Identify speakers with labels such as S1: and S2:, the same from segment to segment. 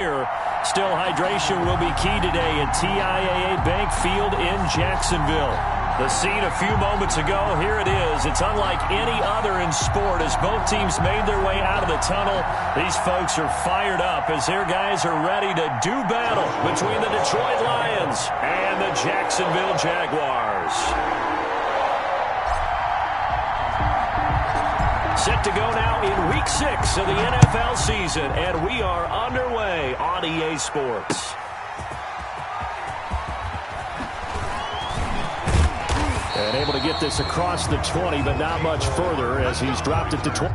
S1: Still, hydration will be key today at TIAA Bank Field in Jacksonville. The scene a few moments ago, here it is. It's unlike any other in sport as both teams made their way out of the tunnel. These folks are fired up as their guys are ready to do battle between the Detroit Lions and the Jacksonville Jaguars. Set to go now in Week 6 of the NFL season, and we are underway on EA Sports. And able to get this across the 20, but not much further as he's dropped it to 20.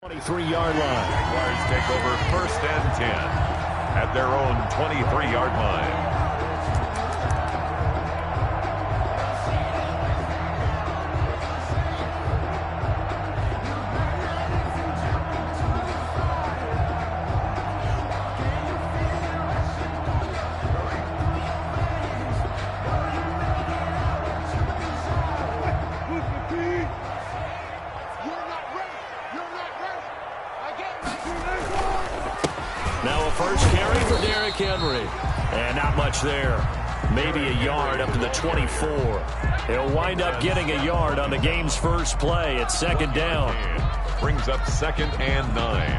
S1: 23-yard line.
S2: Jaguars take over 1st and 10 at their own 23-yard line.
S1: Now a first carry for Derrick Henry. And not much there. Maybe a yard up to the 24. He'll wind up getting a yard on the game's first play at 2nd down.
S2: Brings up 2nd and 9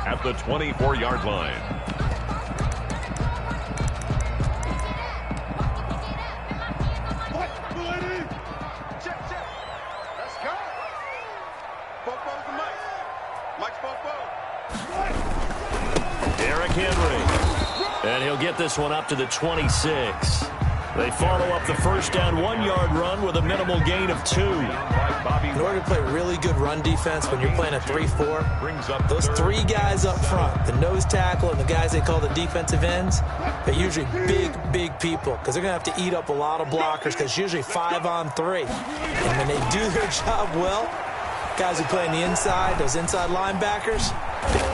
S2: at the 24-yard line.
S3: Let's go. Bobo's the mic. Mike's Bobo.
S1: Derrick Henry. And he'll get this one up to the 26. They follow up the first down 1-yard run with a minimal gain of 2.
S4: In order to play really good run defense when you're playing a 3-4, those 3 guys up front, the nose tackle and the guys they call the defensive ends, they're usually big people because they're going to have to eat up a lot of blockers because it's usually 5-on-3. And when they do their job well, guys who play on the inside, those inside linebackers.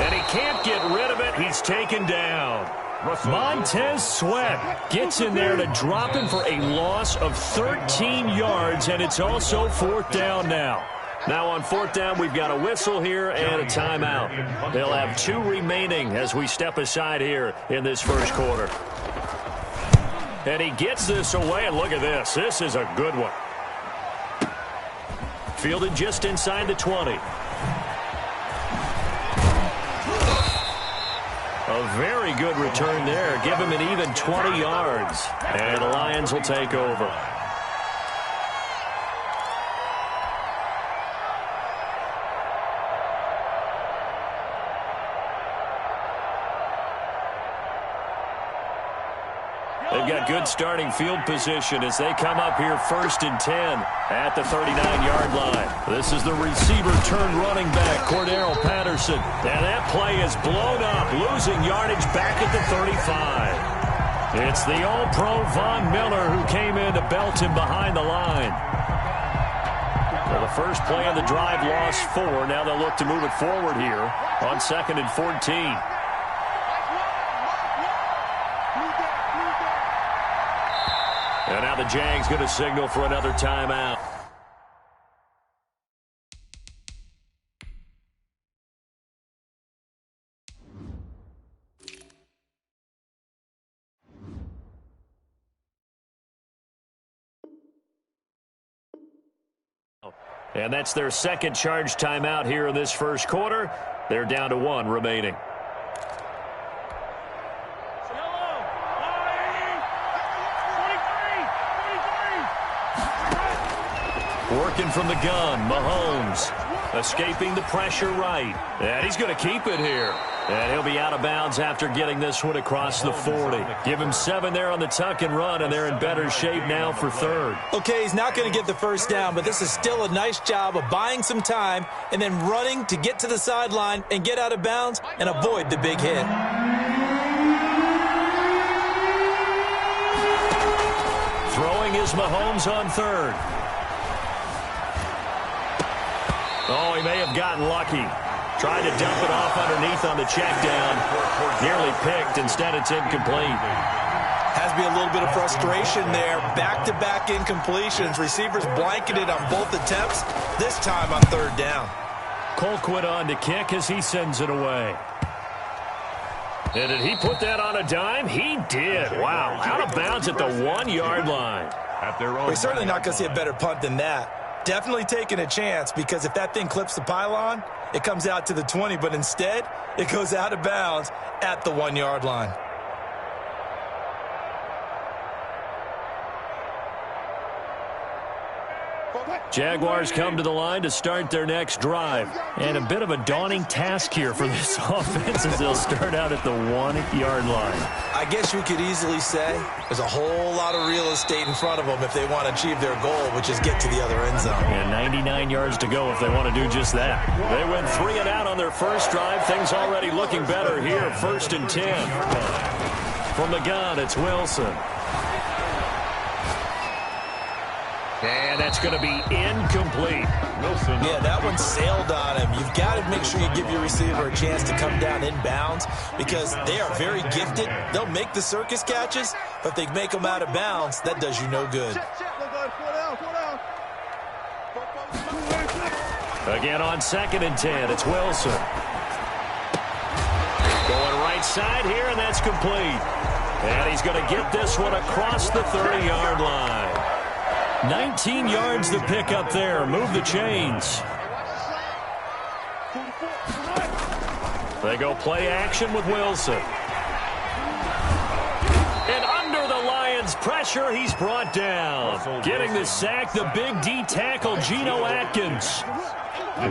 S1: And he can't get rid of it. He's taken down. Montez Sweat gets in there to drop him for a loss of 13 yards, and it's also 4th down now. Now on 4th down, we've got a whistle here and a timeout. They'll have 2 remaining as we step aside here in this first quarter. And he gets this away, and look at this. This is a good one. Fielded just inside the 20. A very good return there. Give him an even 20 yards. And the Lions will take over. They've got good starting field position as they come up here 1st and 10 at the 39-yard line. This is the receiver turned running back, Cordero Patterson. And that play is blown up, losing yardage back at the 35. It's the All-Pro Von Miller who came in to belt him behind the line. Well, the first play of the drive lost 4. Now they'll look to move it forward here on 2nd and 14. And now the Jags going to signal for another timeout. And that's their second charge timeout here in this first quarter. They're down to 1 remaining. Working from the gun, Mahomes escaping the pressure right. And he's going to keep it here. And he'll be out of bounds after getting this one across the 40. Give him 7 there on the tuck and run, and they're in better shape now for 3rd.
S4: Okay, he's not going to get the first down, but this is still a nice job of buying some time and then running to get to the sideline and get out of bounds and avoid the big hit.
S1: Throwing is Mahomes on 3rd. Oh, he may have gotten lucky. Tried to dump it off underneath on the check down. Nearly picked. Instead, it's incomplete.
S4: Has to be a little bit of frustration there. Back-to-back incompletions. Receivers blanketed on both attempts, this time on 3rd down.
S1: Colquitt on to kick as he sends it away. And did he put that on a dime? He did. Wow. Out of bounds at the 1-yard line.
S4: We're certainly not going to see a better punt than that. Definitely taking a chance because if that thing clips the pylon, it comes out to the 20, but instead it goes out of bounds at the 1-yard line.
S1: Jaguars come to the line to start their next drive. And a bit of a daunting task here for this offense as they'll start out at the 1-yard line.
S4: I guess you could easily say there's a whole lot of real estate in front of them if they want to achieve their goal, which is get to the other end zone.
S1: And 99 yards to go if they want to do just that. They went 3 and out on their first drive. Things already looking better here. 1st and 10. From the gun, it's Wilson. And that's going to be incomplete.
S2: Wilson.
S4: Yeah, that one sailed on him. You've got to make sure you give your receiver a chance to come down inbounds because they are very gifted. They'll make the circus catches, but if they make them out of bounds, that does you no good.
S1: Again on 2nd and 10, it's Wilson. Going right side here, and that's complete. And he's going to get this one across the 30-yard line. 19 yards to pick up there. Move the chains. They go play action with Wilson. And under the Lions' pressure, he's brought down. Getting the sack, the big D tackle, Geno Atkins.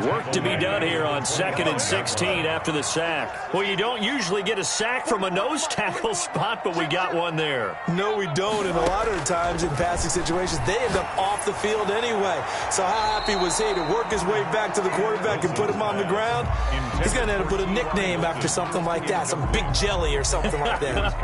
S1: Work to be done here on 2nd and 16 after the sack. Well, you don't usually get a sack from a nose tackle spot, but we got one there.
S4: No, we don't. And a lot of the times in passing situations, they end up off the field anyway. So how happy was he to work his way back to the quarterback and put him on the ground? He's going to end up with a nickname after something like that, some Big Jelly or something like that.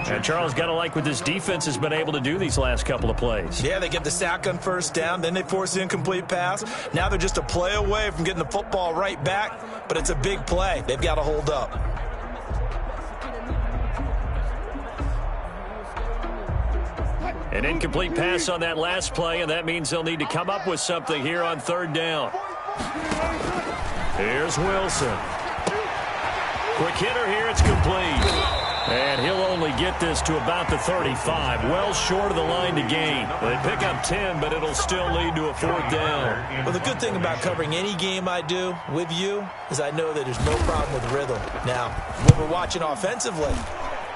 S1: And Charles, got to like what this defense has been able to do these last couple of plays.
S4: Yeah, they get the sack on 1st down, then they force the incomplete pass. Now they're just a play away from getting the football right back, but it's a big play. They've got to hold up.
S1: An incomplete pass on that last play, and that means they'll need to come up with something here on 3rd down. Here's Wilson. Quick hitter here, it's complete. And he'll only get this to about the 35, well short of the line to gain. They pick up 10, but it'll still lead to a 4th down.
S4: Well, the good thing about covering any game I do with you is I know that there's no problem with rhythm. Now, when we're watching offensively,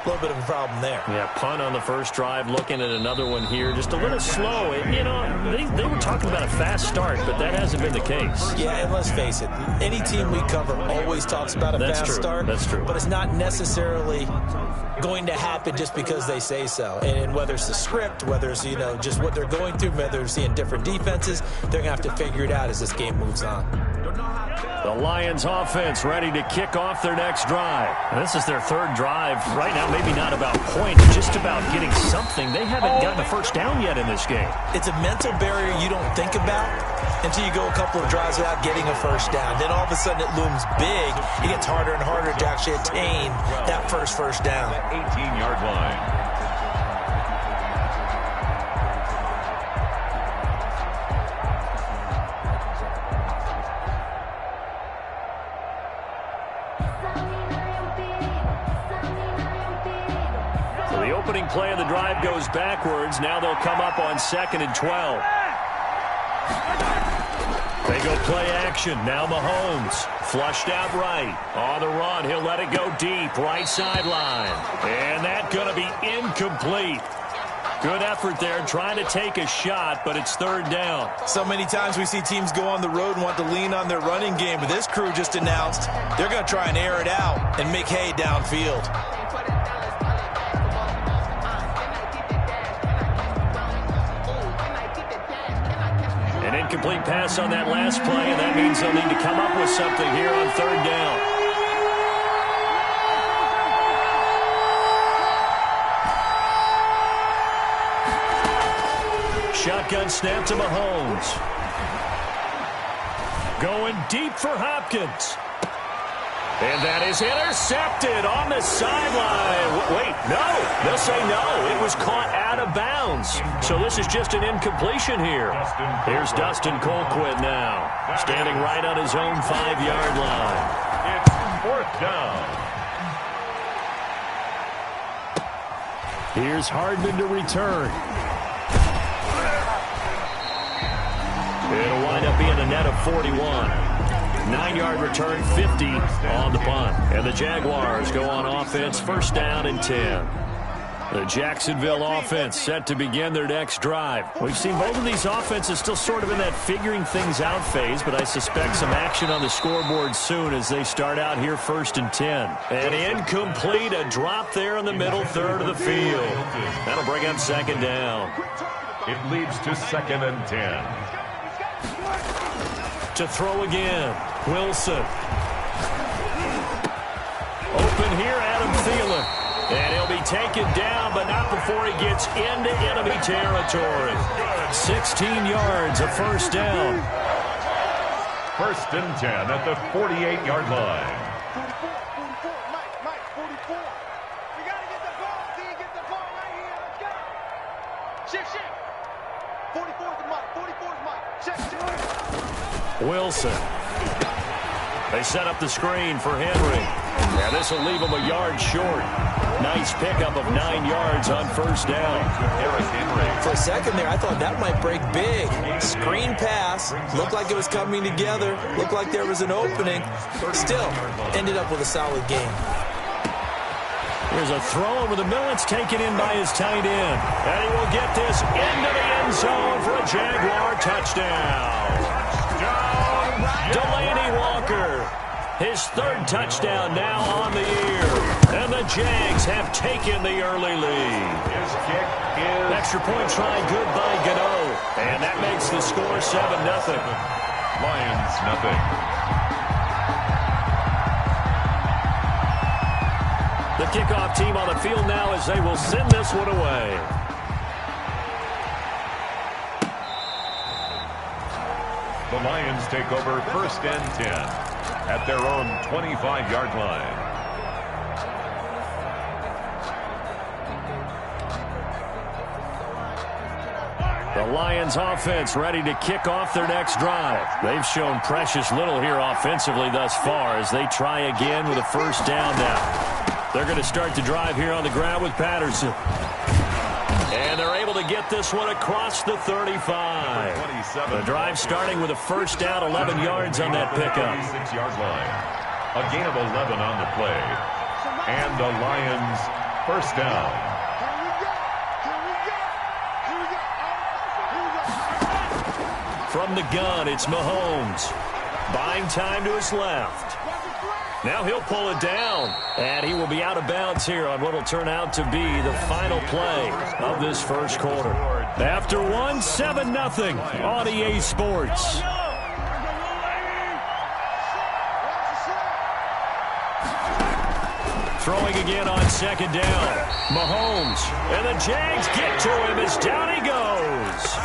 S4: a little bit of a problem there.
S1: Yeah, punt on the first drive, looking at another one here. Just a little slow. You know, they were talking about a fast start, but that hasn't been the case.
S4: Yeah, and let's face it, any team we cover always talks about a fast start.
S1: That's true.
S4: But it's not necessarily going to happen just because they say so. And whether it's the script, whether it's, just what they're going through, whether it's seeing different defenses, they're going to have to figure it out as this game moves on.
S1: The Lions offense ready to kick off their next drive. This is their 3rd drive. Right now, maybe not about points, just about getting something. They haven't gotten a 1st down yet in this game.
S4: It's a mental barrier you don't think about until you go a couple of drives without getting a 1st down. Then all of a sudden it looms big. It gets harder and harder to actually attain that first down.
S2: 18-yard line.
S1: Opening play of the drive goes backwards. Now they'll come up on 2nd and 12. They go play action. Now Mahomes flushed out right. On the run, he'll let it go deep. Right sideline. And that's going to be incomplete. Good effort there, trying to take a shot, but it's 3rd down.
S4: So many times we see teams go on the road and want to lean on their running game, but this crew just announced they're going to try and air it out and make hay downfield.
S1: An incomplete pass on that last play, and that means they'll need to come up with something here on 3rd down. Shotgun snap to Mahomes. Going deep for Hopkins. And that is intercepted on the sideline. Wait, no. They'll say no. It was caught out of bounds. So this is just an incompletion here. Here's Dustin Colquitt now, standing right on his own 5-yard line.
S2: It's 4th down.
S1: Here's Hardman to return. It'll wind up being a net of 41. 9-yard return, 50 on the punt. And the Jaguars go on offense, 1st down and 10. The Jacksonville offense set to begin their next drive. We've seen both of these offenses still sort of in that figuring things out phase, but I suspect some action on the scoreboard soon as they start out here 1st and 10. And incomplete, a drop there in the middle third of the field. That'll bring up 2nd down.
S2: It leads to 2nd and 10.
S1: To throw again, Wilson. Open here, Adam Thielen. And he'll be taken down, but not before he gets into enemy territory. 16 yards, a 1st down.
S2: 1st and 10 at the 48-yard line.
S3: 44, Mike, 44. You got to get the ball. D, get the ball right here. Let's go. Shift. 44 is the Mike. 44 is Mike. Check.
S1: Wilson. They set up the screen for Henry. And this will leave him a yard short. Nice pickup of 9 yards on 1st down.
S4: For a second there, I thought that might break big. Screen pass. Looked like it was coming together. Looked like there was an opening. Still, ended up with a solid game.
S1: There's a throw over the middle. It's taken in by his tight end. And he will get this into the end zone for a Jaguar touchdown. Delaney Walker. His 3rd touchdown now on the year. And the Jags have taken the early lead.
S2: His kick is
S1: extra point try good by Gano. And that makes the score 7-0.
S2: Lions nothing.
S1: The kickoff team on the field now as they will send this one away.
S2: The Lions take over 1st and 10 at their own 25-yard line.
S1: The Lions offense ready to kick off their next drive. They've shown precious little here offensively thus far as they try again with a 1st down now. They're going to start the drive here on the ground with Patterson. And they're able to get this one across the 35. The drive starting with a 1st down, 11 yards on that pickup.
S2: 36-yard line. A gain of 11 on the play. And the Lions 1st down.
S1: From the gun, it's Mahomes. Buying time to his left. Now he'll pull it down. And he will be out of bounds here on what will turn out to be the final play of this 1st quarter. After 7-0 on EA Sports. Throwing again on 2nd down. Mahomes. And the Jags get to him as down he goes.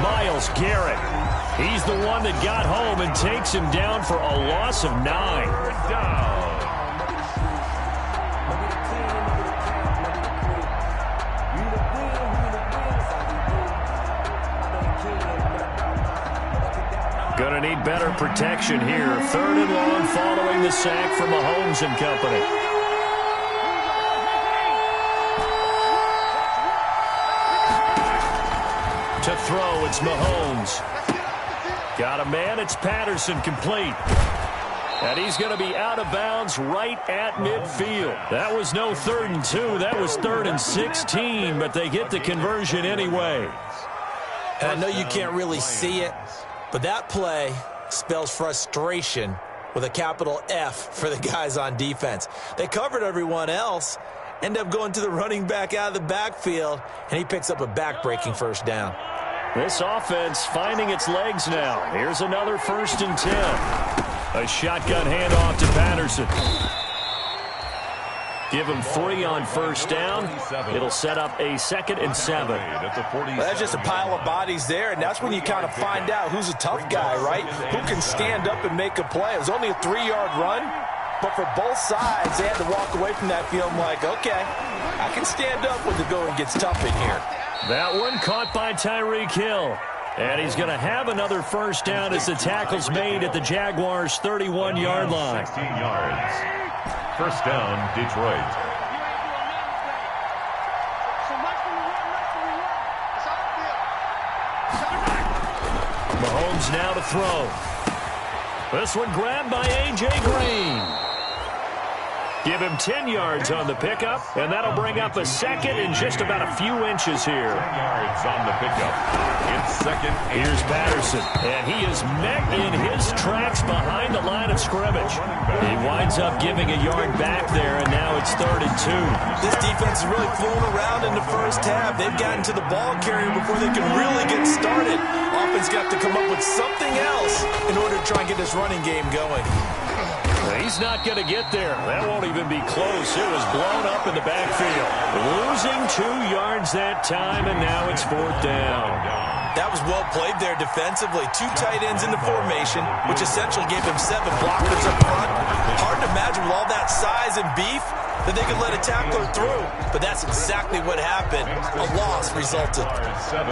S1: Myles Garrett. He's the one that got home and takes him down for a loss of 9. Gonna need better protection here. 3rd and long following the sack from Mahomes and company. To throw, it's Mahomes. Got a man, it's Patterson, complete. And he's going to be out of bounds right at midfield. That was no 3rd and 2, that was 3rd and 16, but they get the conversion anyway.
S4: And I know you can't really see it, but that play spells frustration with a capital F for the guys on defense. They covered everyone else, end up going to the running back out of the backfield, and he picks up a back-breaking 1st down.
S1: This offense finding its legs now. Here's another 1st and 10. A shotgun handoff to Patterson. Give him 3 on 1st down. It'll set up a 2nd and 7.
S5: Well, that's just a pile of bodies there, and that's when you kind of find out who's a tough guy, right? Who can stand up and make a play. It was only a 3-yard run, but for both sides, they had to walk away from that field like, okay, I can stand up when the going gets tough in here.
S1: That one caught by Tyreek Hill. And he's going to have another 1st down as the tackle's made at the Jaguars' 31-yard line.
S2: 16 yards. 1st down, Detroit.
S1: Mahomes now to throw. This one grabbed by A.J. Green. Give him 10 yards on the pickup, and that'll bring up a second in just about a few inches here.
S2: 10 yards on the pickup. It's second.
S1: Here's Patterson, and he is met in his tracks behind the line of scrimmage. He winds up giving a yard back there, and now it's 3rd and 2.
S5: This defense is really flown around in the first half. They've gotten to the ball carrier before they can really get started. Offense got to come up with something else in order to try and get this running game going.
S1: He's not going to get there. That won't even be close. It was blown up in the backfield. Losing 2 yards that time, and now it's 4th down.
S5: That was well played there defensively. 2 tight ends in the formation, which essentially gave them 7 blockers up front. Hard to imagine with all that size and beef that they could let a tackler through. But that's exactly what happened. A loss resulted.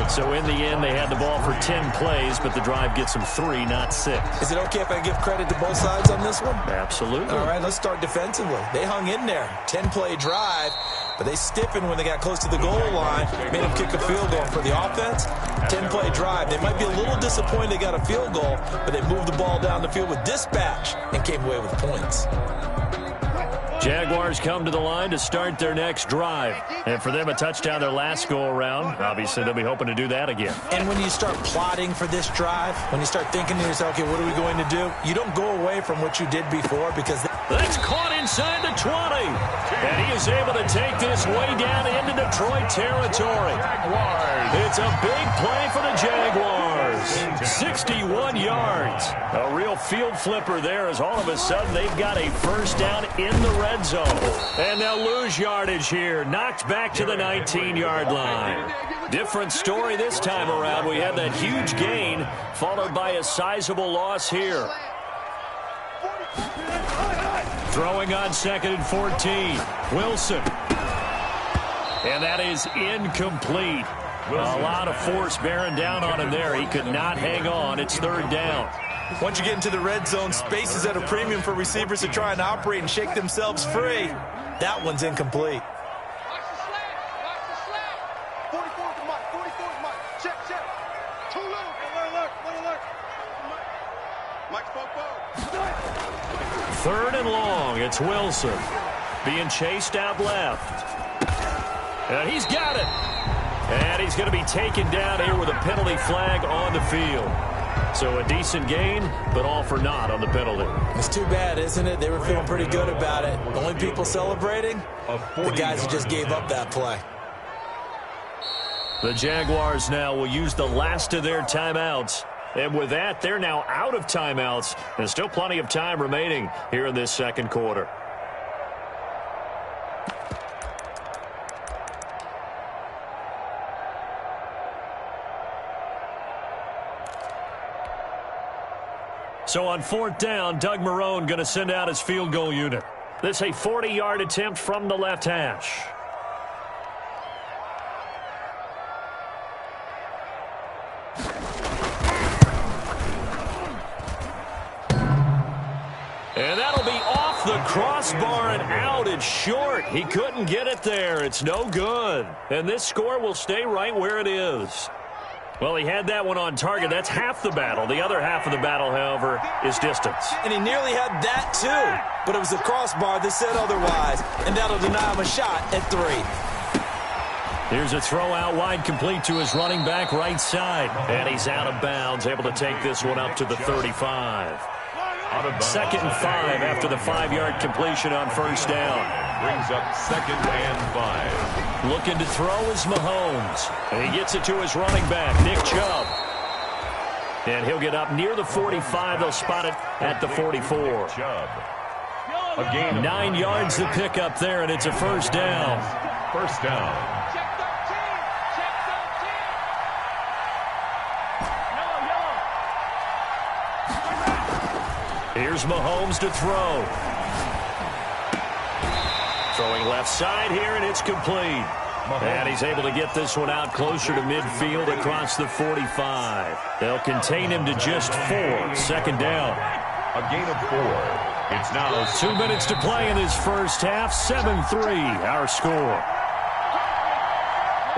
S1: So in the end, they had the ball for 10 plays, but the drive gets them 3, not 6.
S5: Is it okay if I give credit to both sides on this one?
S1: Absolutely.
S5: All right, let's start defensively. They hung in there. 10-play drive, but they stiffened when they got close to the goal line, made them kick a field goal. For the offense, 10-play drive. They might be a little disappointed they got a field goal, but they moved the ball down the field with dispatch and came away with points.
S1: Jaguars come to the line to start their next drive. And for them, a touchdown their last go-around. Obviously, they'll be hoping to do that again.
S5: And when you start plotting for this drive, when you start thinking to yourself, okay, what are we going to do? You don't go away from what you did before because...
S1: That's caught inside the 20. And he is able to take this way down into Detroit territory. It's a big play for the Jaguars. 61 yards. A real field flipper there as all of a sudden they've got a first down in the red zone. And they'll lose yardage here. Knocked back to the 19-yard line. Different story this time around. We had that huge gain followed by a sizable loss here. Throwing on 2nd and 14. Wilson. And that is incomplete. A lot of force bearing down on him there. He could not hang on. It's 3rd down.
S5: Once you get into the red zone, space is at a premium for receivers to try and operate and shake themselves free. That one's incomplete.
S3: Watch the slant. Watch the slant. 44's the mic. 44's mic. Check, check. Too little. Alert. Mike spoke forward.
S1: 3rd and long. It's Wilson being chased out left. And he's got it. And he's going to be taken down here with a penalty flag on the field. So a decent gain, but all for naught on the penalty.
S5: It's too bad, isn't it? They were feeling pretty good about it. The only people celebrating, the guys who just gave up that play.
S1: The Jaguars now will use the last of their timeouts. And with that, they're now out of timeouts. There's still plenty of time remaining here in this second quarter. So on 4th down, Doug Marrone going to send out his field goal unit. This a 40-yard attempt from the left hash. And that'll be off the crossbar and out. It's short. He couldn't get it there. It's no good. And this score will stay right where it is. Well, he had that one on target. That's half the battle. The other half of the battle, however, is distance.
S5: And he nearly had that, too. But it was the crossbar that said otherwise. And that'll deny him a shot at 3.
S1: Here's a throw out wide, complete to his running back right side. And he's out of bounds, able to take this one up to the 35. 2nd and 5 after the 5-yard completion on 1st down.
S2: Brings up 2nd and 5.
S1: Looking to throw is Mahomes. And he gets it to his running back, Nick Chubb. And he'll get up near the 45. They'll spot it at the 44.
S2: A gain of
S1: 9 yards to pick up there, and it's a 1st down.
S2: 1st down.
S3: Check 13. Check 13. Yellow.
S1: Here's Mahomes to throw. Throwing left side here, and it's complete. And he's able to get this one out closer to midfield across the 45. They'll contain him to just 4. 2nd down.
S2: A gain of 4. It's now
S1: 2 minutes to play in this first half. 7-3 our score.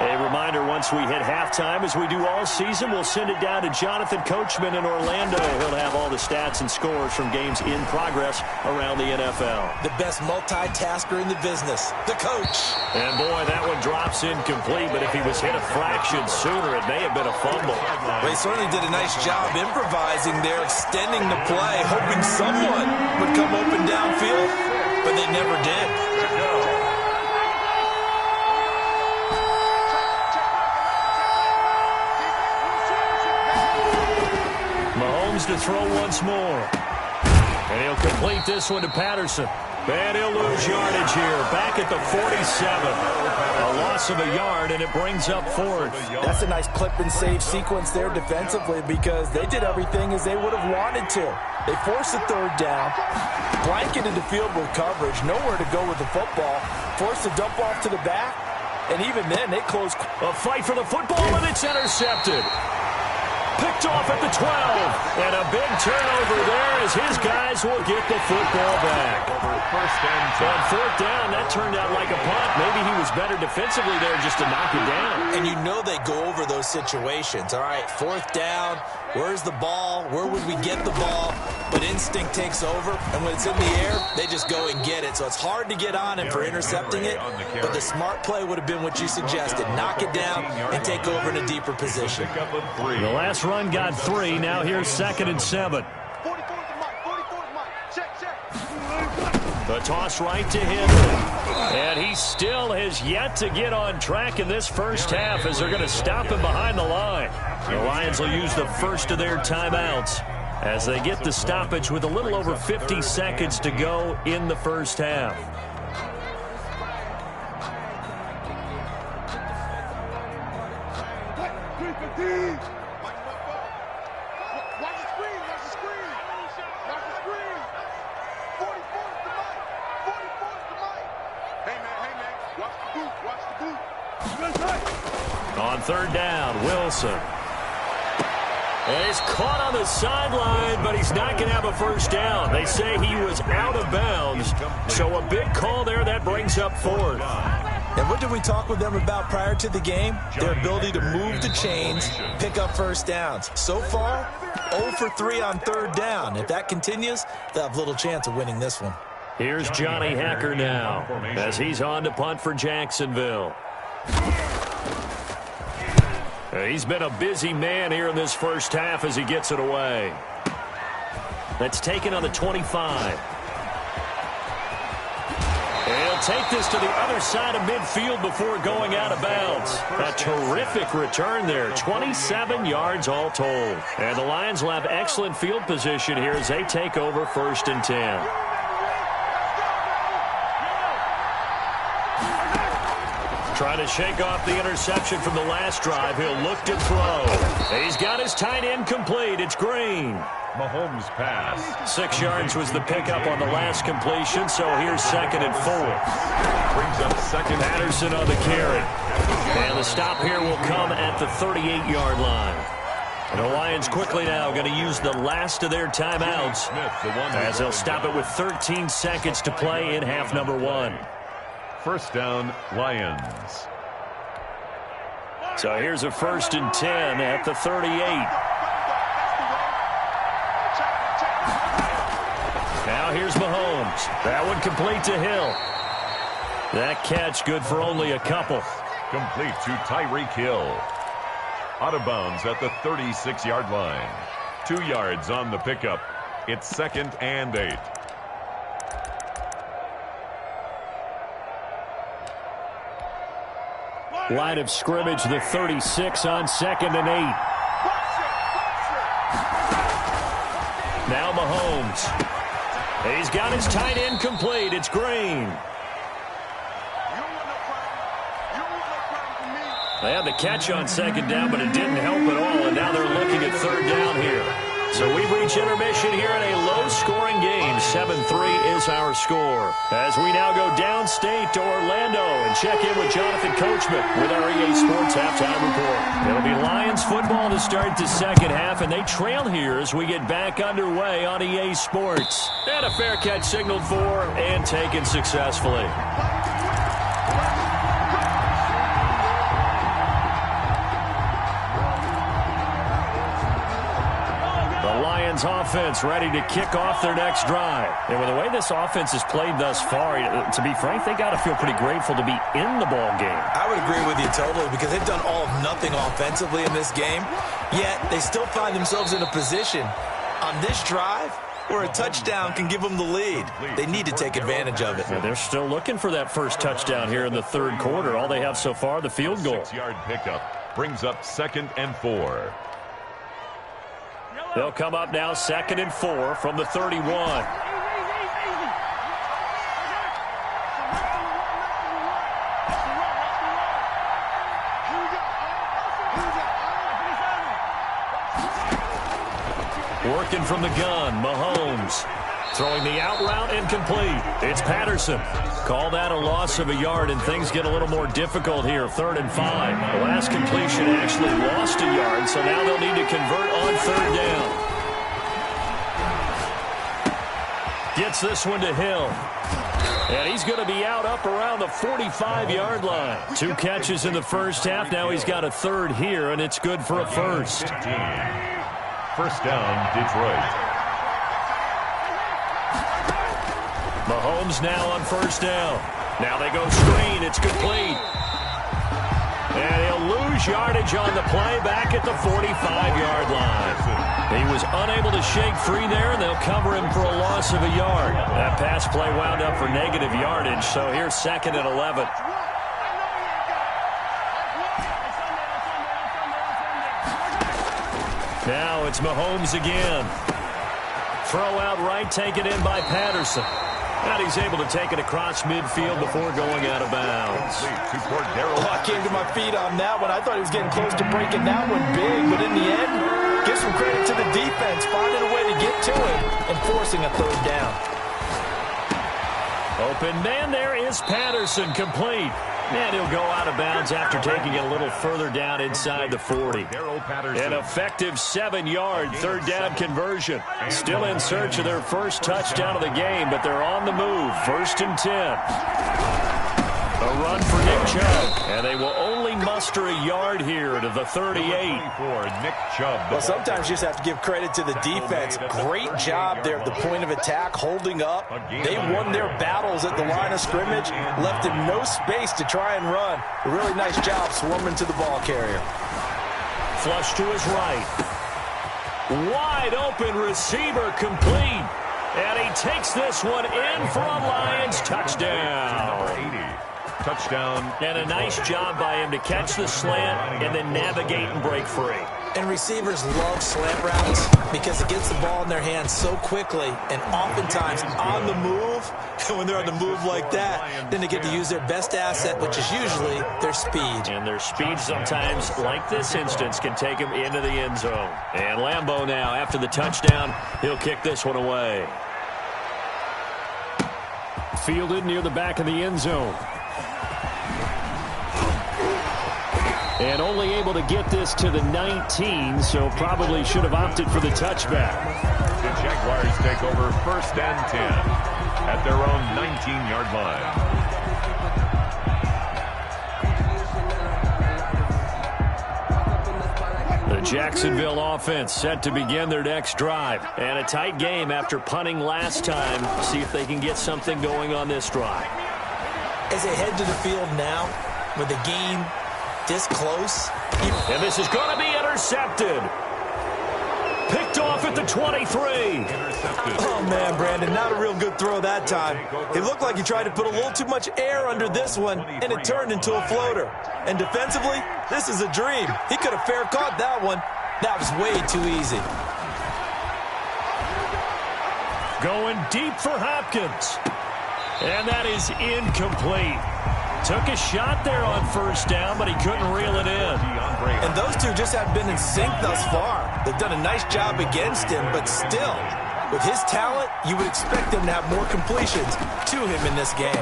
S1: A reminder, once we hit halftime, as we do all season, we'll send it down to Jonathan Coachman in Orlando. He'll have all the stats and scores from games in progress around the NFL.
S4: The best multitasker in the business, the coach.
S1: And boy, that one drops incomplete, but if he was hit a fraction sooner, it may have been a fumble.
S4: Well, he certainly did a nice job improvising there, extending the play, hoping someone would come open downfield, but they never did.
S1: To throw once more. And he'll complete this one to Patterson. And he'll lose yardage here. Back at the 47. A loss of a yard, and it brings up fourth.
S5: That's a nice clip and save sequence there defensively because they did everything as they would have wanted to. They forced the third down, blanketed the field with coverage, nowhere to go with the football, forced a dump off to the back, and even then they closed.
S1: A fight for the football, and it's intercepted. Picked off at the 12, and a big turnover there as his guys will get the football back. On fourth down, that turned out like a punt. Maybe he was better defensively there just to knock it down.
S4: And you know they go over those situations. All right, fourth down, where's the ball? Where would we get the ball? But instinct takes over, and when it's in the air, they just go and get it. So it's hard to get on him for intercepting it, but the smart play would have been what you suggested. Knock it down and take over in a deeper position.
S1: The last run got 3. Now here's 2nd and 7. The toss right to him. And he still has yet to get on track in this first half as they're going to stop him behind the line. The Lions will use the first of their timeouts as they get the stoppage with a little over 50 seconds to go in the first half. On third down, Wilson. And he's caught on the sideline, but he's not going to have a first down. They say he was out of bounds, so a big call there. That brings up fourth.
S4: And what did we talk with them about prior to the game? Their ability to move the chains, pick up first downs. So far, 0 for 3 on third down. If that continues, they'll have little chance of winning this one.
S1: Here's Johnny Hacker now as he's on to punt for Jacksonville. He's been a busy man here in this first half as he gets it away. That's taken on the 25. And he'll take this to the other side of midfield before going out of bounds. A terrific return there, 27 yards all told. And the Lions will have excellent field position here as they take over 1st and 10. Trying to shake off the interception from the last drive. He'll look to throw. He's got his tight end complete. It's Green.
S2: Mahomes pass.
S1: 6 yards was the pickup on the last completion, so here's 2nd and 4.
S2: Brings up second.
S1: Patterson on the carry. And the stop here will come at the 38-yard line. And the Lions quickly now going to use the last of their timeouts as they'll stop it with 13 seconds to play in half number 1.
S2: First down, Lions.
S1: So here's a 1st and 10 at the 38. Now here's Mahomes. That one complete to Hill. That catch good for only a couple.
S2: Complete to Tyreek Hill. Out of bounds at the 36-yard line. 2 yards on the pickup. It's 2nd and 8.
S1: Line of scrimmage, the 36 on 2nd and 8. Now Mahomes. He's got his tight end complete. It's Green. They had the catch on 2nd down, but it didn't help at all, and now they're looking at 3rd down here. So we've reached intermission here in a low-scoring game. 7-3 is our score. As we now go downstate to Orlando and check in with Jonathan Coachman with our EA Sports Halftime Report. It'll be Lions football to start the second half, and they trail here as we get back underway on EA Sports. And a fair catch signaled for and taken successfully. Lions offense ready to kick off their next drive. And with the way this offense has played thus far, to be frank, they got to feel pretty grateful to be in the ball game.
S4: I would agree with you totally because they've done all of nothing offensively in this game, yet they still find themselves in a position on this drive where a touchdown can give them the lead. They need to take advantage of it.
S1: Yeah, they're still looking for that first touchdown here in the third quarter. All they have so far, the field goal.
S2: 6-yard pickup brings up 2nd and 4.
S1: They'll come up now 2nd and 4 from the 31. Working from the gun, Mahomes. Throwing the out route incomplete. It's Patterson. Call that a loss of a yard, and things get a little more difficult here. 3rd and 5. The last completion actually lost a yard, so now they'll need to convert on 3rd down. Gets this one to Hill. And he's going to be out up around the 45-yard line. 2 catches in the first half. Now he's got a 3rd here, and it's good for a first.
S2: 1st down, Detroit.
S1: Mahomes now on 1st down. Now they go screen. It's complete. And he'll lose yardage on the play back at the 45-yard line. He was unable to shake free there, and they'll cover him for a loss of a yard. That pass play wound up for negative yardage, so here's 2nd and 11. Now it's Mahomes again. Throw out right, taken in by Patterson. And he's able to take it across midfield before going out of bounds.
S5: I came to my feet on that one. I thought he was getting close to breaking that one big, but in the end, give some credit to the defense, finding a way to get to it and forcing a 3rd down.
S1: Open man there is Patterson, complete. And he'll go out of bounds after taking it a little further down inside the 40. An effective 7-yard 3rd down conversion. Still in search of their first touchdown of the game, but they're on the move. 1st and 10. A run for Nick Chubb, and they will only muster a yard here to the 38.
S2: Nick Chubb.
S5: Well, sometimes you just have to give credit to the defense. Great job there at the point of attack, holding up. They won their battles at the line of scrimmage, left him no space to try and run. A really nice job swarming to the ball carrier.
S1: Flush to his right. Wide open receiver, complete. And he takes this one in for a Lions touchdown.
S2: Touchdown.
S1: And a nice job by him to catch the slant and then navigate and break free.
S4: And receivers love slant routes because it gets the ball in their hands so quickly and oftentimes on the move. And when they're on the move like that, then they get to use their best asset, which is usually their speed.
S1: And their speed sometimes, like this instance, can take them into the end zone. And Lambeau now, after the touchdown, he'll kick this one away. Fielded near the back of the end zone. And only able to get this to the 19, so probably should have opted for the touchback.
S2: The Jaguars take over 1st and 10 at their own 19-yard
S1: line. The Jacksonville offense set to begin their next drive. And a tight game after punting last time. See if they can get something going on this drive.
S4: As they head to the field now, with the game this close.
S1: And this is going to be intercepted. Picked off at the 23.
S5: Oh, man, Brandon, not a real good throw that time. It looked like he tried to put a little too much air under this one, and it turned into a floater. And defensively, this is a dream. He could have fair caught that one. That was way too easy.
S1: Going deep for Hopkins. And that is incomplete. Took a shot there on 1st down, but he couldn't reel it in.
S5: And those two just have been in sync thus far. They've done a nice job against him, but still, with his talent, you would expect him to have more completions to him in this game.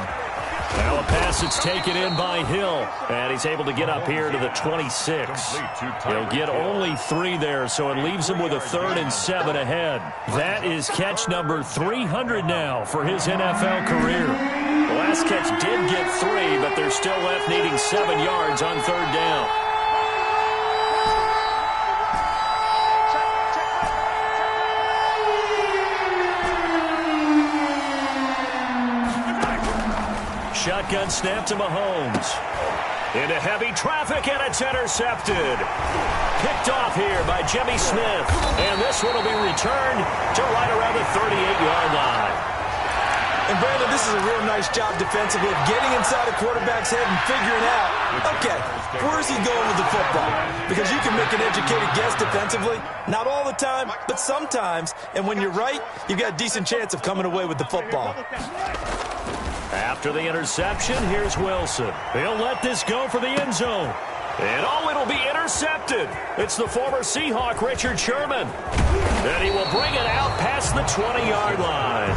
S1: Now a pass that's taken in by Hill, and he's able to get up here to the 26. He'll get only 3 there, so it leaves him with a 3rd and 7 ahead. That is catch number 300 now for his NFL career. The last catch did get 3, but they're still left needing 7 yards on 3rd down. shotgun snap to Mahomes. Into heavy traffic, and it's intercepted. Picked off here by Jimmy Smith. And this one will be returned to right around the 38-yard line.
S5: And, Brandon, this is a real nice job defensively of getting inside a quarterback's head and figuring out, okay, where's he going with the football? Because you can make an educated guess defensively. Not all the time, but sometimes. And when you're right, you've got a decent chance of coming away with the football.
S1: After the interception, here's Wilson. He'll let this go for the end zone. And it'll be intercepted. It's the former Seahawk, Richard Sherman. And he will bring it out past the 20-yard line.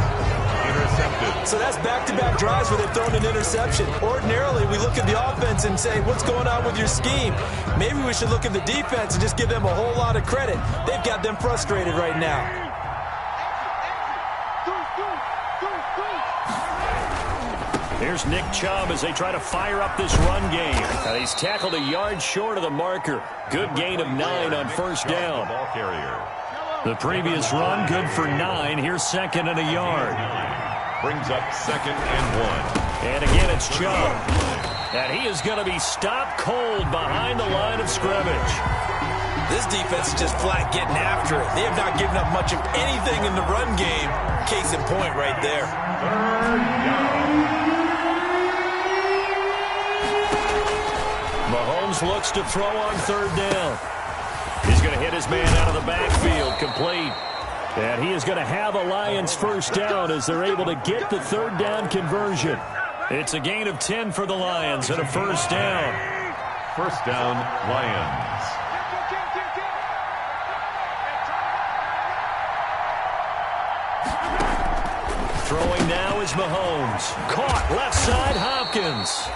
S1: Intercepted.
S5: So that's back-to-back drives where they've thrown an interception. Ordinarily, we look at the offense and say, what's going on with your scheme? Maybe we should look at the defense and just give them a whole lot of credit. They've got them frustrated right now.
S1: Here's Nick Chubb as they try to fire up this run game. And he's tackled a yard short of the marker. Good gain of 9 on first down. The previous run, good for 9. Here's second and a yard.
S2: Brings up 2nd and 1.
S1: And again, it's Chubb. And he is going to be stopped cold behind the line of scrimmage.
S5: This defense is just flat getting after it. They have not given up much of anything in the run game. Case in point right there.
S2: 3rd down.
S1: Mahomes looks to throw on 3rd down. He's going to hit his man out of the backfield, complete. And he is going to have a Lions first down as they're able to get the 3rd down conversion. It's a gain of 10 for the Lions and a first down.
S2: First down, Lions.
S1: Throwing now is Mahomes. Caught left side, Hopkins.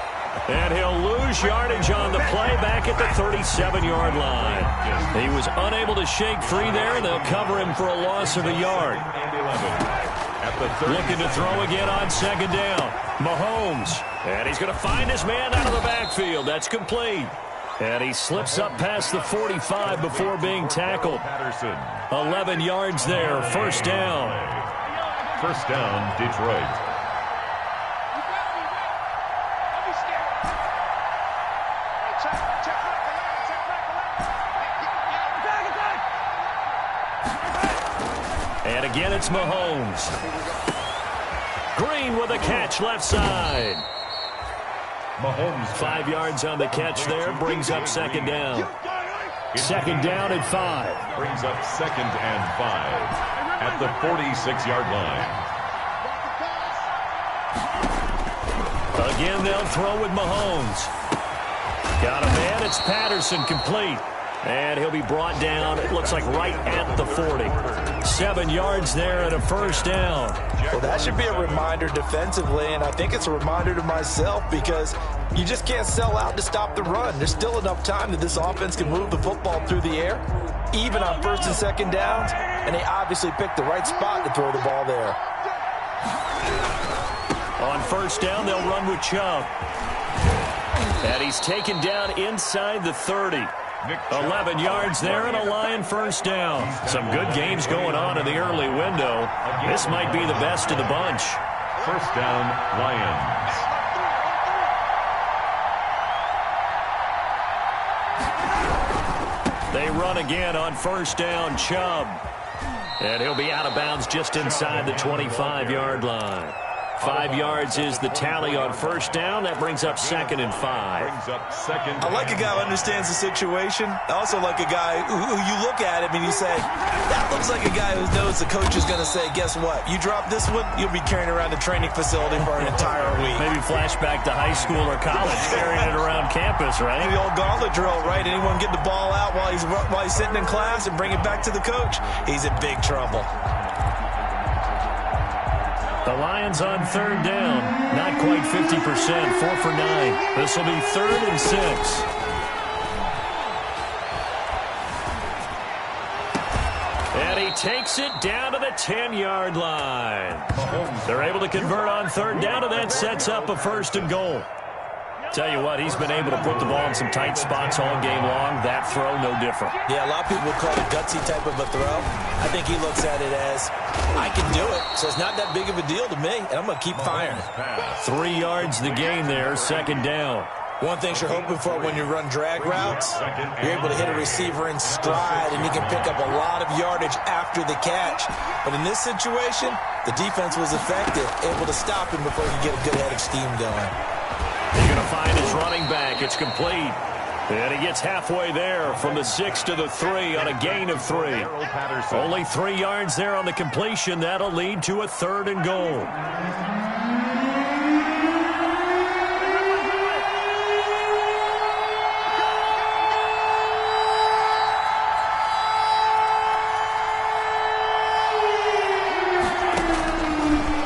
S1: And he'll lose yardage on the play back at the 37-yard line. He was unable to shake free there, and they'll cover him for a loss of a yard. Looking to throw again on 2nd down. Mahomes. And he's going to find his man out of the backfield. That's complete. And he slips up past the 45 before being tackled. 11 yards there. First down.
S2: First down, Detroit.
S1: And again, it's Mahomes. Green with a catch left side.
S2: Mahomes
S1: 5 yards on the catch there. Brings up 2nd down. 2nd down and 5.
S2: Brings up 2nd and 5 at the 46-yard line.
S1: Again, they'll throw with Mahomes. Got a man. It's Patterson, complete. And he'll be brought down, it looks like, right at the 40. 7 yards there and a first down.
S5: Well, that should be a reminder defensively, and I think it's a reminder to myself because you just can't sell out to stop the run. There's still enough time that this offense can move the football through the air, even on 1st and 2nd downs, and they obviously picked the right spot to throw the ball there.
S1: On first down, they'll run with Chubb. And he's taken down inside the 30. 11 yards there and a Lion first down. Some good games going on in the early window. This might be the best of the bunch.
S2: First down, Lions.
S1: They run again on first down, Chubb. And he'll be out of bounds just inside the 25-yard line. 5 yards is the tally on first down. That brings up 2nd and 5.
S5: I like a guy who understands the situation. I also like a guy who you look at him and you say, that looks like a guy who knows the coach is going to say, guess what? You drop this one, you'll be carrying around the training facility for an entire week.
S1: Maybe flashback to high school or college, carrying it around campus, right?
S5: The old gauntlet drill, right? Anyone get the ball out while he's sitting in class and bring it back to the coach? He's in big trouble.
S1: The Lions on 3rd down. Not quite 50%. 4 for 9. This will be 3rd and 6. And he takes it down to the 10-yard line. They're able to convert on 3rd down, and that sets up a 1st and goal. Tell you what, he's been able to put the ball in some tight spots all game long. That throw, no different.
S4: Yeah, a lot of people call it a gutsy type of a throw. I think he looks at it as, I can do it, so it's not that big of a deal to me, and I'm going to keep firing.
S1: 3 yards the gain there, second down.
S4: One thing you're hoping for when you run drag routes, you're able to hit a receiver in stride, and he can pick up a lot of yardage after the catch. But in this situation, the defense was effective, able to stop him before he could get a good head of steam going.
S1: He's going to find his running back. It's complete. And he gets halfway there from the 6 to the 3 on a gain of 3. Only 3 yards there on the completion. That'll lead to a 3rd and goal.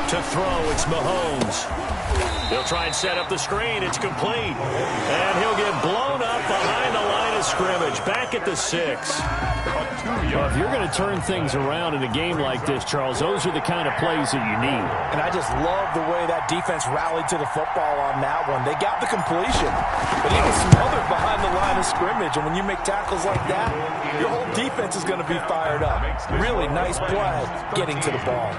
S1: To throw, it's Mahomes. He'll try and set up the screen. It's complete. And he'll get blown up behind the line of scrimmage. Back at the 6.
S6: Well, if you're going to turn things around in a game like this, Charles, those are the kind of plays that you need.
S5: And I just love the way that defense rallied to the football on that one. They got the completion, but he was smothered behind the line of scrimmage. And when you make tackles like that, your whole defense is going to be fired up. Really nice play getting to the ball.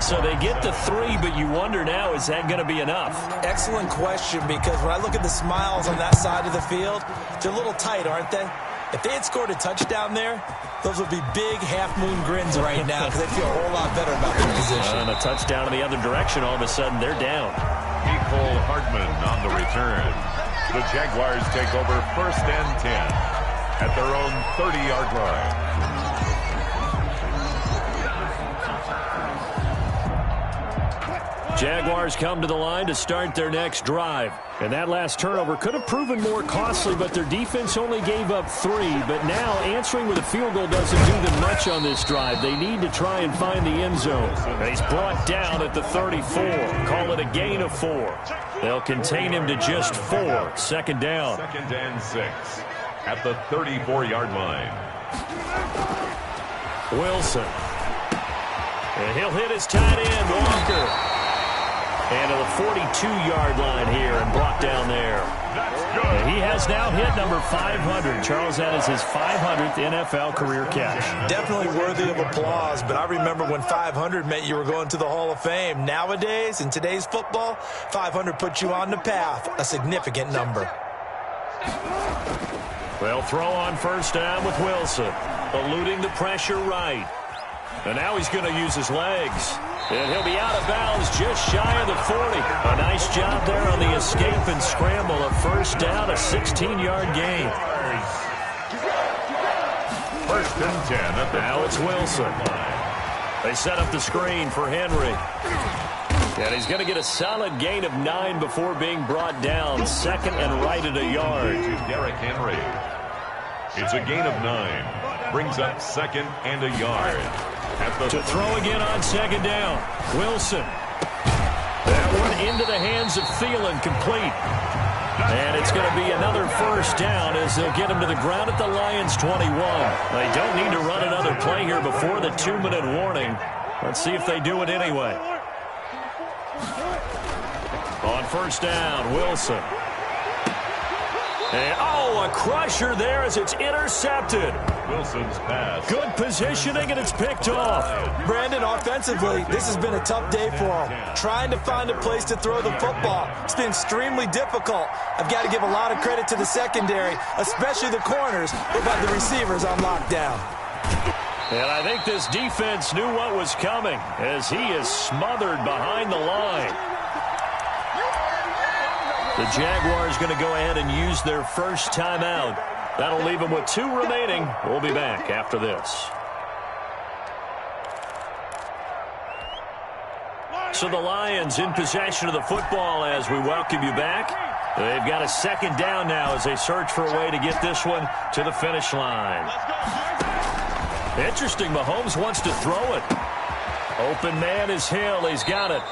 S1: So they get the 3, but you wonder now, is that going to be enough?
S4: Excellent question, because when I look at the smiles on that side of the field, they're a little tight, aren't they? If they had scored a touchdown there, those would be big half-moon grins right now because they feel a whole lot better about their position.
S1: And a touchdown in the other direction, all of a sudden they're down.
S2: Nicole Hardman on the return. The Jaguars take over 1st and 10 at their own 30-yard line.
S1: Jaguars come to the line to start their next drive. And that last turnover could have proven more costly, but their defense only gave up 3. But now answering with a field goal doesn't do them much on this drive. They need to try and find the end zone. And he's brought down at the 34. Call it a gain of 4. They'll contain him to just 4. Second down.
S2: 2nd and 6 at the 34-yard line.
S1: Wilson. And he'll hit his tight end, Walker. And to the 42-yard line here and brought down there. And he has now hit number 500. Charles, that is his 500th NFL career catch.
S4: Definitely worthy of applause, but I remember when 500 meant you were going to the Hall of Fame. Nowadays, in today's football, 500 puts you on the path, a significant number.
S1: They'll throw on first down with Wilson, eluding the pressure right. And now he's going to use his legs. And he'll be out of bounds just shy of the 40. A nice job there on the escape and scramble. A first down, a 16-yard gain.
S2: 1st and 10.
S1: Now it's Wilson. They set up the screen for Henry. And he's going to get a solid gain of 9 before being brought down. 2nd and right at a yard.
S2: To Derrick Henry. It's a gain of 9. Brings up 2nd and a yard.
S1: To throw again on 2nd down. Wilson. That one into the hands of Thielen, complete. And it's going to be another first down as they'll get him to the ground at the Lions' 21. They don't need to run another play here before the 2-minute warning. Let's see if they do it anyway. On first down, Wilson. And, a crusher there as it's intercepted.
S2: Wilson's pass.
S1: Good positioning, and it's picked off.
S4: Brandon, offensively, this has been a tough day for him. Trying to find a place to throw the football. It's been extremely difficult. I've got to give a lot of credit to the secondary, especially the corners, who've had the receivers on lockdown.
S1: And I think this defense knew what was coming as he is smothered behind the line. The Jaguars going to go ahead and use their first timeout. That'll leave them with 2 remaining. We'll be back after this. So the Lions in possession of the football as we welcome you back. They've got a 2nd down now as they search for a way to get this one to the finish line. Interesting, Mahomes wants to throw it. Open man is Hill. He's got it.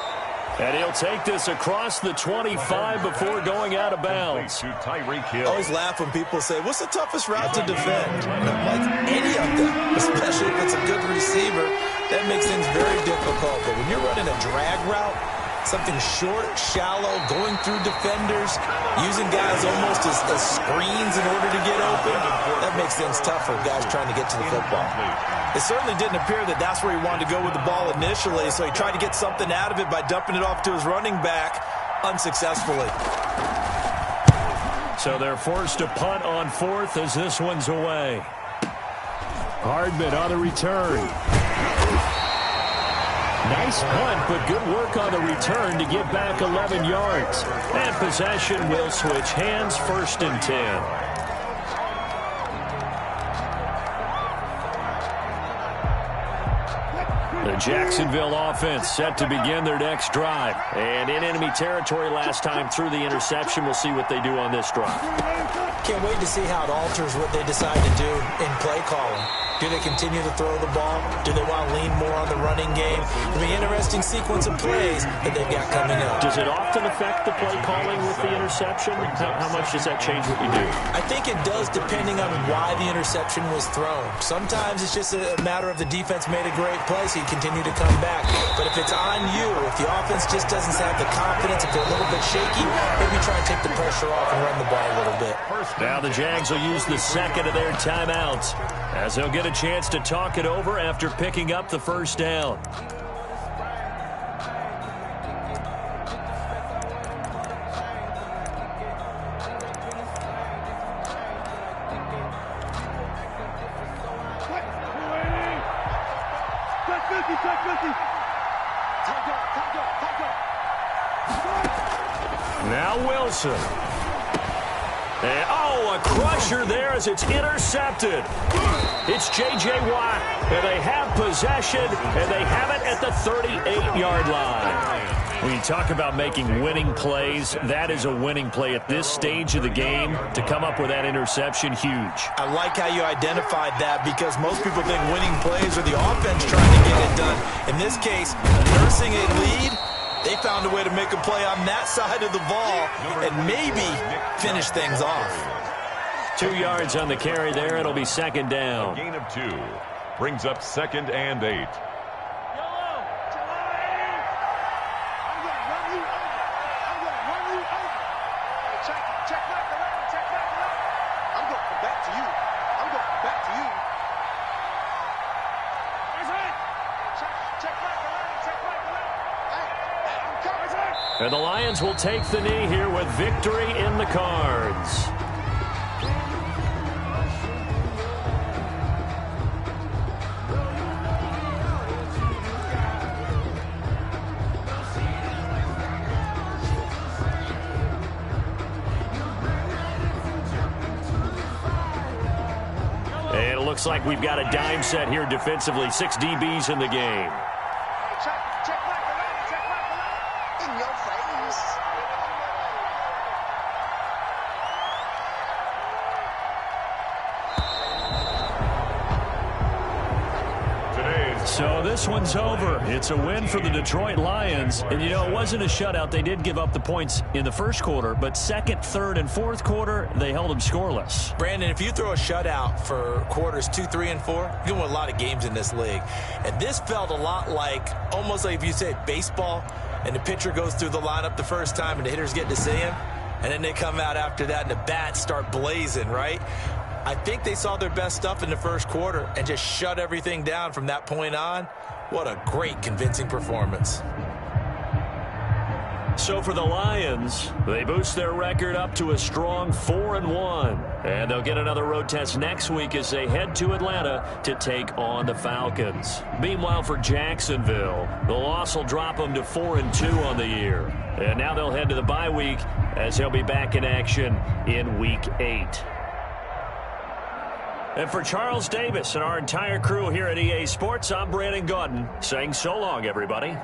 S1: And he'll take this across the 25 before going out of bounds.
S4: I always laugh when people say, what's the toughest route to defend? Like any of them, especially if it's a good receiver, that makes things very difficult. But when you're running a drag route, Something short, shallow, going through defenders, using guys almost as screens in order to get open. That makes things tough for guys trying to get to the football.
S5: It certainly didn't appear that that's where he wanted to go with the ball initially, so he tried to get something out of it by dumping it off to his running back unsuccessfully.
S1: So they're forced to punt on 4th as this one's away. Hardman on the return. Nice punt, but good work on the return to get back 11 yards. And possession will switch hands, 1st and 10. The Jacksonville offense set to begin their next drive. And in enemy territory last time through the interception. We'll see what they do on this drive.
S4: Can't wait to see how it alters what they decide to do in play calling. Do they continue to throw the ball? Do they want to lean more on the running game? It'll be an interesting sequence of plays that they've got coming up.
S1: Does it often affect the play calling with the interception? How much does that change what you do?
S4: I think it does depending on why the interception was thrown. Sometimes it's just a matter of the defense made a great play, so you continue to come back. But if it's on you, if the offense just doesn't have the confidence, if they're a little bit shaky, maybe try and take the pressure off and run the ball a little bit.
S1: Now the Jags will use the second of their timeouts as they'll get a chance to talk it over after picking up the first down. Now Wilson. And, a crusher there as it's intercepted. It's J.J. Watt, and they have possession, and they have it at the 38-yard line. When you talk about making winning plays, that is a winning play at this stage of the game. To come up with that interception, huge.
S5: I like how you identified that because most people think winning plays are the offense trying to get it done. In this case, nursing a lead, they found a way to make a play on that side of the ball and maybe finish things off.
S1: 2 yards on the carry there. It'll be second down.
S2: Gain of 2 brings up 2nd and 8.
S1: And the Lions will take the knee here with victory in the cards. And it looks like we've got a dime set here defensively. 6 DBs in the game. So this one's over. It's a win for the Detroit Lions. And, you know, it wasn't a shutout. They did give up the points in the first quarter, but second, third, and fourth quarter, they held them scoreless.
S4: Brandon, if you throw a shutout for quarters 2, 3, and 4, you're going to win a lot of games in this league. And this felt a lot like, almost like if you say baseball, and the pitcher goes through the lineup the first time and the hitters get to see him, and then they come out after that and the bats start blazing, right? I think they saw their best stuff in the first quarter and just shut everything down from that point on. What a great, convincing performance.
S1: So for the Lions, they boost their record up to a strong 4-1. And they'll get another road test next week as they head to Atlanta to take on the Falcons. Meanwhile, for Jacksonville, the loss will drop them to 4-2 on the year. And now they'll head to the bye week as they'll be back in action in Week 8. And for Charles Davis and our entire crew here at EA Sports, I'm Brandon Gaudin saying so long, everybody.